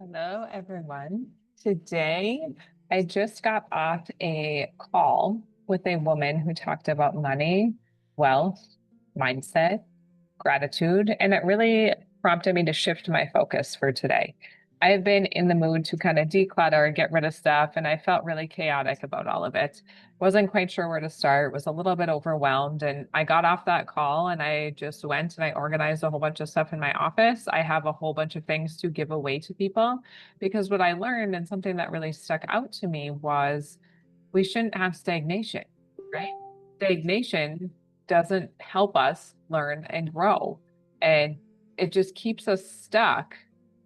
Hello, everyone. Today, I just got off a call with a woman who talked about money, wealth, mindset, gratitude, and it really prompted me to shift my focus for today. I've been in the mood to kind of declutter, get rid of stuff, and I felt really chaotic about all of it. Wasn't quite sure where to start, was a little bit overwhelmed. And I got off that call and I just went and I organized a whole bunch of stuff in my office. I have a whole bunch of things to give away to people because what I learned and something that really stuck out to me was we shouldn't have stagnation, right? Stagnation doesn't help us learn and grow. And it just keeps us stuck,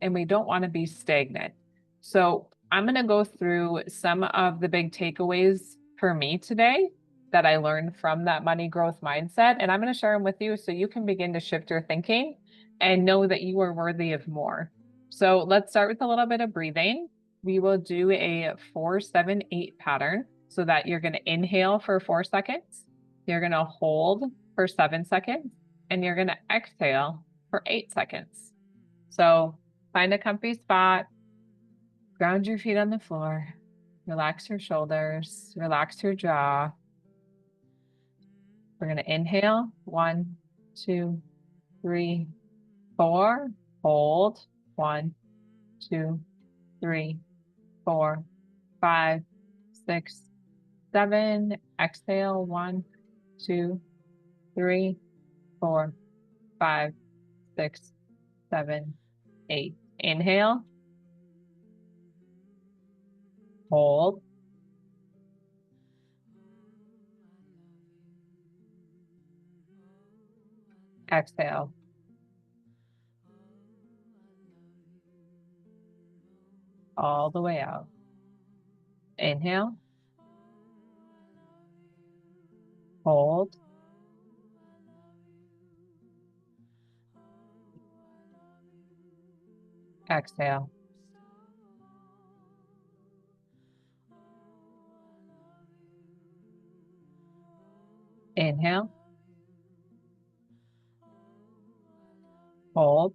and we don't want to be stagnant. So, I'm going to go through some of the big takeaways for me today that I learned from that money growth mindset. And I'm going to share them with you so you can begin to shift your thinking and know that you are worthy of more. So, let's start with a little bit of breathing. We will do a 4-7-8 pattern so that you're going to inhale for 4 seconds, you're going to hold for 7 seconds, and you're going to exhale for 8 seconds. So find a comfy spot, ground your feet on the floor, relax your shoulders, relax your jaw. We're going to inhale 1, 2, 3, 4, hold 1, 2, 3, 4, 5, 6, 7, exhale 1, 2, 3, 4, 5, 6, 7, 8. Inhale, hold, exhale. All the way out. Inhale, hold, exhale. Inhale, hold,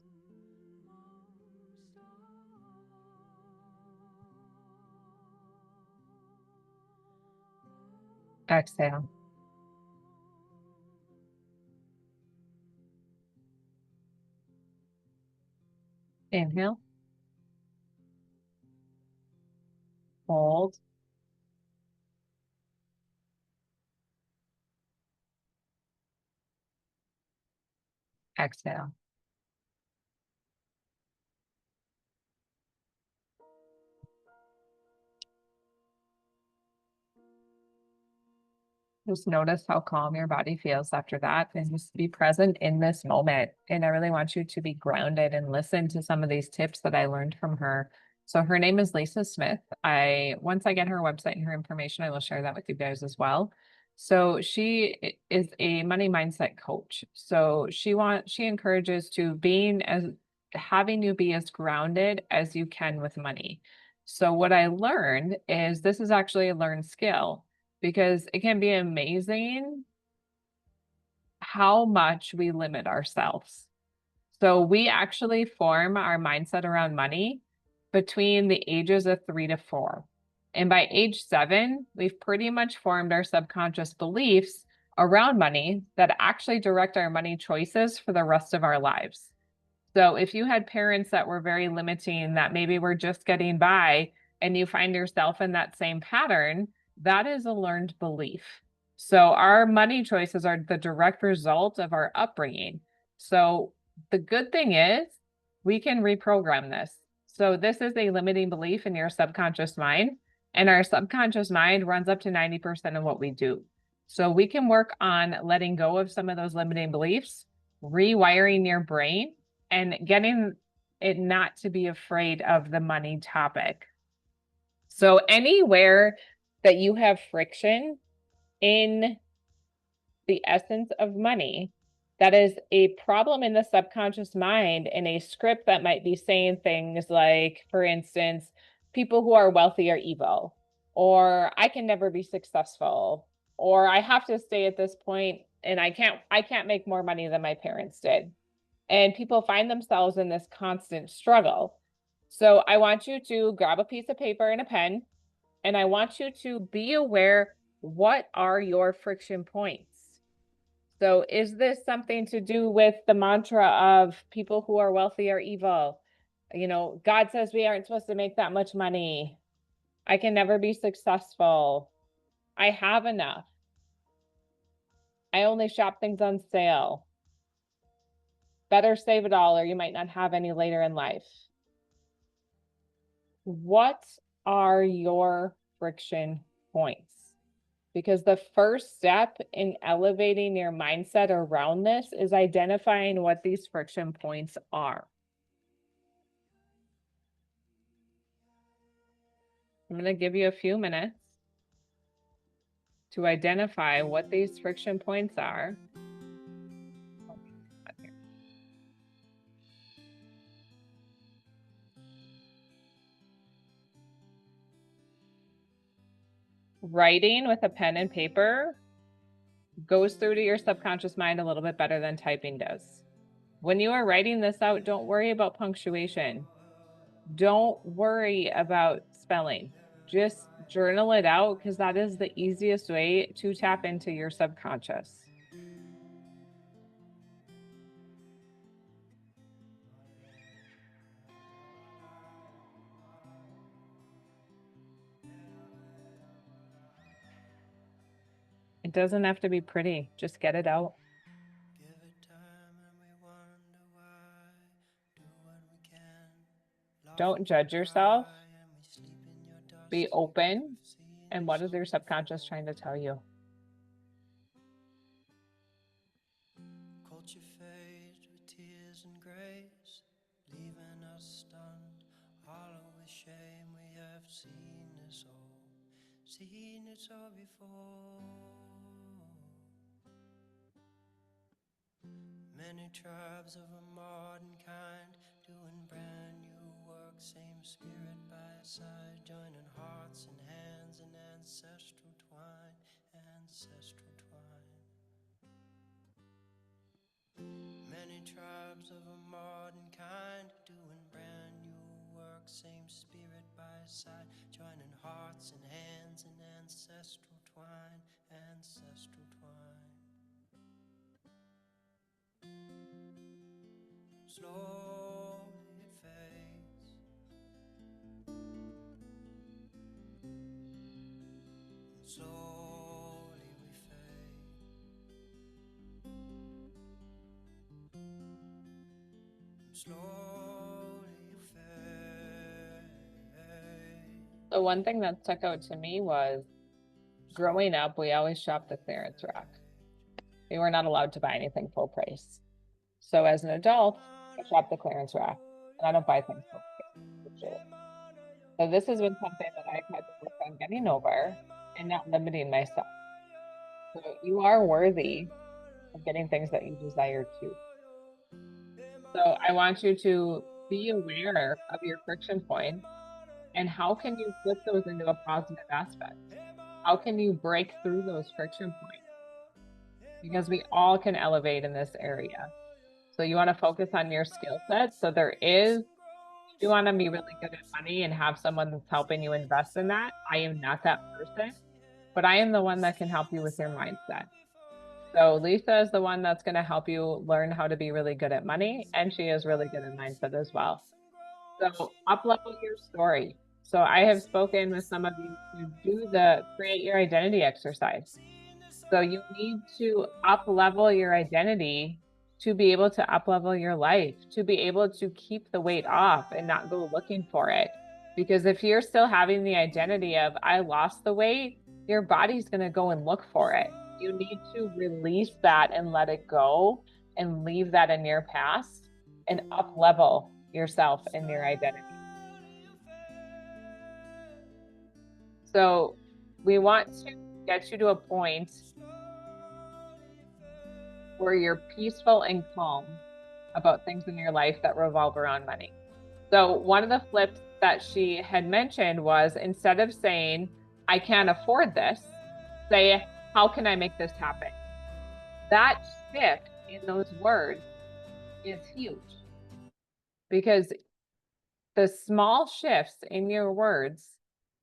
exhale. Inhale, hold, exhale. Just notice how calm your body feels after that and just be present in this moment. And I really want you to be grounded and listen to some of these tips that I learned from her. So her name is Lisa Smith. Once I get her website and her information, I will share that with you guys as well. So she is a money mindset coach. So she encourages to being as having you be as grounded as you can with money. So what I learned is this is actually a learned skill because it can be amazing how much we limit ourselves. So we actually form our mindset around money between the ages of 3 to 4. And by age 7, we've pretty much formed our subconscious beliefs around money that actually direct our money choices for the rest of our lives. So if you had parents that were very limiting, that maybe were just getting by, and you find yourself in that same pattern, that is a learned belief. So our money choices are the direct result of our upbringing. So the good thing is we can reprogram this. So this is a limiting belief in your subconscious mind, and our subconscious mind runs up to 90% of what we do. So we can work on letting go of some of those limiting beliefs, rewiring your brain, and getting it not to be afraid of the money topic. So anywhere that you have friction in the essence of money, that is a problem in the subconscious mind, in a script that might be saying things like, for instance, people who are wealthy are evil, or I can never be successful, or I have to stay at this point and I can't make more money than my parents did. And people find themselves in this constant struggle. So I want you to grab a piece of paper and a pen, and I want you to be aware, what are your friction points? So is this something to do with the mantra of people who are wealthy are evil? You know, God says we aren't supposed to make that much money. I can never be successful. I have enough. I only shop things on sale. Better save it all or you might not have any later in life. What are your friction points? Because the first step in elevating your mindset around this is identifying what these friction points are. I'm going to give you a few minutes to identify what these friction points are. Writing with a pen and paper goes through to your subconscious mind a little bit better than typing does. When you are writing this out, don't worry about punctuation. Don't worry about spelling. Just journal it out because that is the easiest way to tap into your subconscious. It doesn't have to be pretty, just get it out. Don't judge yourself. Be open. And what is your subconscious trying to tell you? Culture fades with tears and grace, leaving us stunned, hollow with shame. We have seen this all before. Many tribes of a modern kind, doing brand new work, same spirit by side, joining hearts and hands in ancestral twine, ancestral twine. Many tribes of a modern kind, doing brand new work, same spirit by side, joining hearts and hands in ancestral twine, ancestral twine. Slowly it fades. Slowly we fade. Slowly you fade. The one thing that stuck out to me was, growing up, we always shopped the clearance rack. We were not allowed to buy anything full price. So as an adult, I shop the clearance rack, and I don't buy things full price. So this has been something that I've had to work on getting over and not limiting myself. So you are worthy of getting things that you desire to. So I want you to be aware of your friction points and how can you flip those into a positive aspect? How can you break through those friction points? Because we all can elevate in this area. So you want to focus on your skill set. So you want to be really good at money and have someone that's helping you invest in that. I am not that person, but I am the one that can help you with your mindset. So Lisa is the one that's going to help you learn how to be really good at money. And she is really good at mindset as well. So up-level your story. So I have spoken with some of you to do the create your identity exercise. So you need to up-level your identity to be able to up-level your life, to be able to keep the weight off and not go looking for it. Because if you're still having the identity of, I lost the weight, your body's going to go and look for it. You need to release that and let it go and leave that in your past and up-level yourself and your identity. So we want to get you to a point where you're peaceful and calm about things in your life that revolve around money. So one of the flips that she had mentioned was, instead of saying, I can't afford this, say, how can I make this happen? That shift in those words is huge, because The small shifts in your words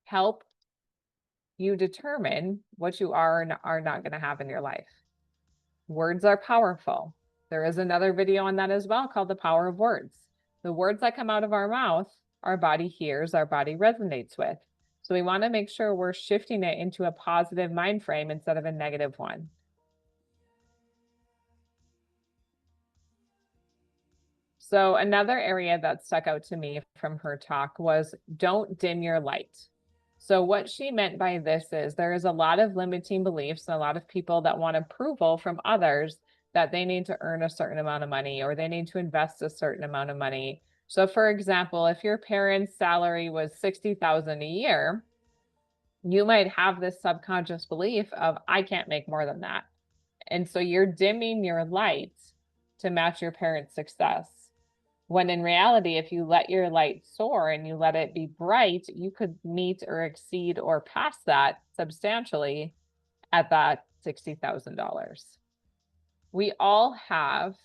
help you determine what you are and are not going to have in your life. Words are powerful. There is another video on that as well called The Power of Words. The words that come out of our mouth, our body hears, our body resonates with. So we want to make sure we're shifting it into a positive mind frame instead of a negative one. So another area that stuck out to me from her talk was don't dim your light. So what she meant by this is there is a lot of limiting beliefs and a lot of people that want approval from others that they need to earn a certain amount of money or they need to invest a certain amount of money. So for example, if your parents' salary was $60,000 a year, you might have this subconscious belief of, I can't make more than that. And so you're dimming your light to match your parents' success. When in reality, if you let your light soar and you let it be bright, you could meet or exceed or pass that substantially at that $60,000. We all have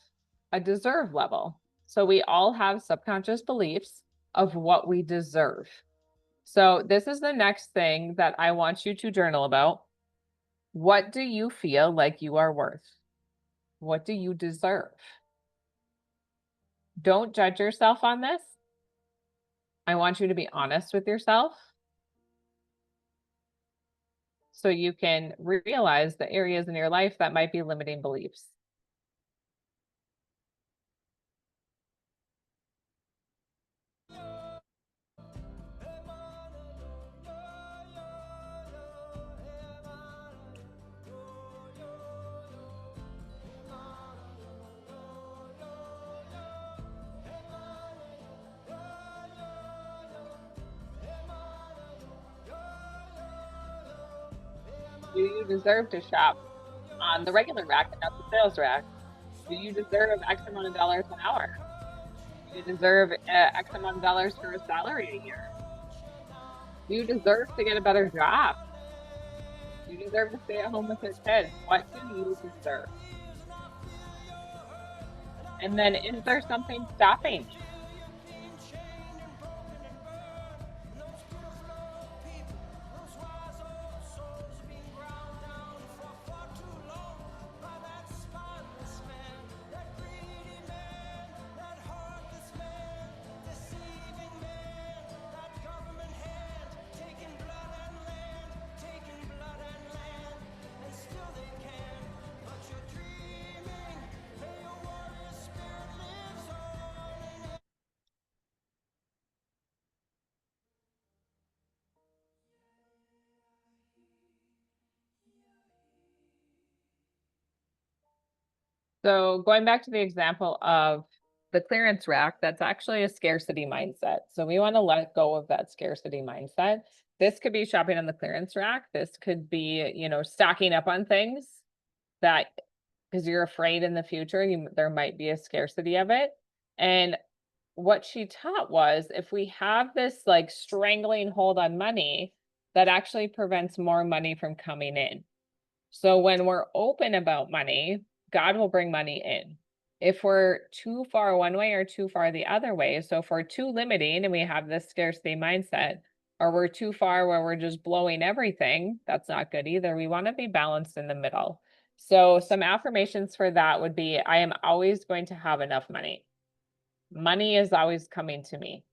a deserve level. So we all have subconscious beliefs of what we deserve. So this is the next thing that I want you to journal about. What do you feel like you are worth? What do you deserve? Don't judge yourself on this. I want you to be honest with yourself so you can realize the areas in your life that might be limiting beliefs. Do you deserve to shop on the regular rack and not the sales rack? Do you deserve X amount of dollars an hour? Do you deserve X amount of dollars for a salary a year? Do you deserve to get a better job? Do you deserve to stay at home with your kids? What do you deserve? And then is there something stopping you? So going back to the example of the clearance rack, that's actually a scarcity mindset. So we want to let go of that scarcity mindset. This could be shopping on the clearance rack. This could be, stocking up on things that because you're afraid in the future, there might be a scarcity of it. And what she taught was if we have this like strangling hold on money, that actually prevents more money from coming in. So when we're open about money, God will bring money in. If we're too far one way or too far the other way, so if we're too limiting and we have this scarcity mindset, or we're too far where we're just blowing everything, that's not good either. We want to be balanced in the middle. So some affirmations for that would be, I am always going to have enough money. Money is always coming to me.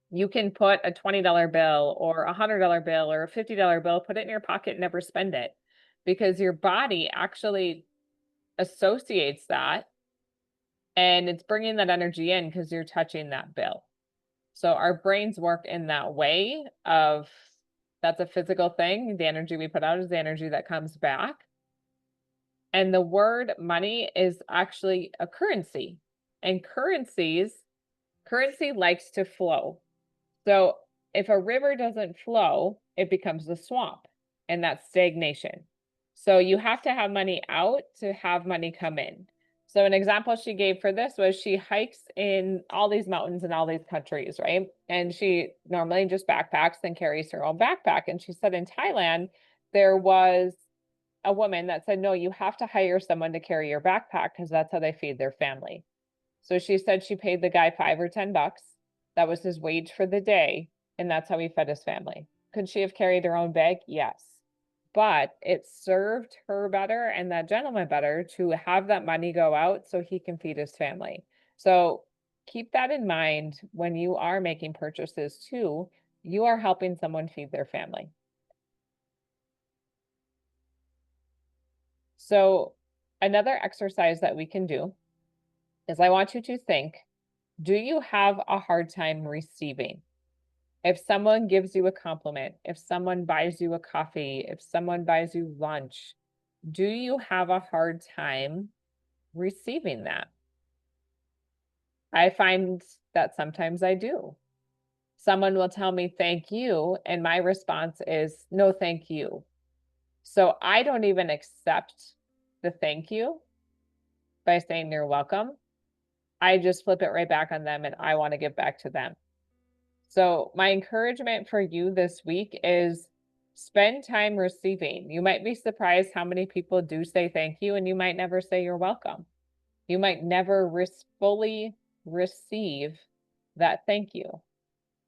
You can put a $20 bill or a $100 bill or a $50 bill, put it in your pocket and never spend it because your body actually associates that and it's bringing that energy in because you're touching that bill. So our brains work in that way of that's a physical thing. The energy we put out is the energy that comes back. And the word money is actually a currency. And currency likes to flow. So if a river doesn't flow, it becomes a swamp, and that's stagnation. So you have to have money out to have money come in. So an example she gave for this was she hikes in all these mountains in all these countries, right? And she normally just backpacks and carries her own backpack. And she said in Thailand, there was a woman that said, no, you have to hire someone to carry your backpack because that's how they feed their family. So she said she paid the guy $5 or $10 That was his wage for the day, and that's how he fed his family. Could she have carried her own bag? Yes. But it served her better and that gentleman better to have that money go out so he can feed his family. So keep that in mind when you are making purchases too. You are helping someone feed their family. So another exercise that we can do is I want you to think, do you have a hard time receiving? If someone gives you a compliment, if someone buys you a coffee, if someone buys you lunch, do you have a hard time receiving that? I find that sometimes I do. Someone will tell me thank you, and my response is no, thank you. So I don't even accept the thank you by saying you're welcome. I just flip it right back on them and I want to give back to them. So my encouragement for you this week is spend time receiving. You might be surprised how many people do say thank you, and you might never say you're welcome. You might never fully receive that thank you.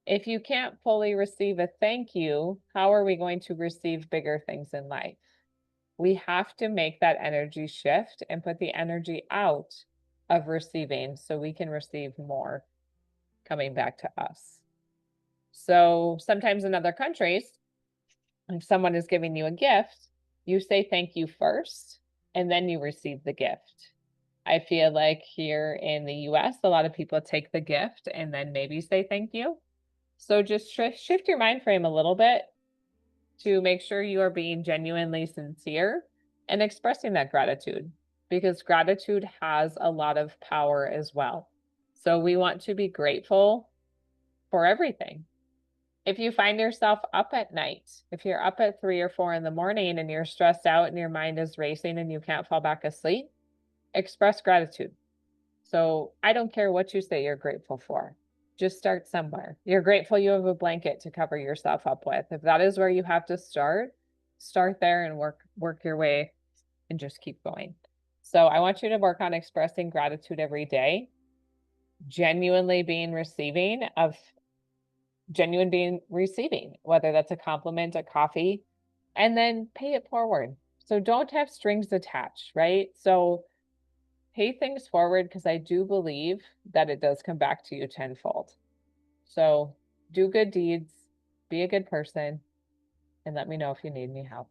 If you can't fully receive a thank you, how are we going to receive bigger things in life? We have to make that energy shift and put the energy out of receiving so we can receive more coming back to us. So sometimes in other countries, if someone is giving you a gift, you say thank you first, and then you receive the gift. I feel like here in the US, a lot of people take the gift and then maybe say thank you. So just shift your mind frame a little bit to make sure you are being genuinely sincere and expressing that gratitude, because gratitude has a lot of power as well. So we want to be grateful for everything. If you find yourself up at night, if you're up at 3 or 4 in the morning and you're stressed out and your mind is racing and you can't fall back asleep, express gratitude. So I don't care what you say you're grateful for. Just start somewhere. You're grateful you have a blanket to cover yourself up with. If that is where you have to start there and work your way and just keep going. So I want you to work on expressing gratitude every day, genuinely being receiving, whether that's a compliment, a coffee, and then pay it forward. So don't have strings attached, right? So pay things forward, because I do believe that it does come back to you tenfold. So do good deeds, be a good person, and let me know if you need any help.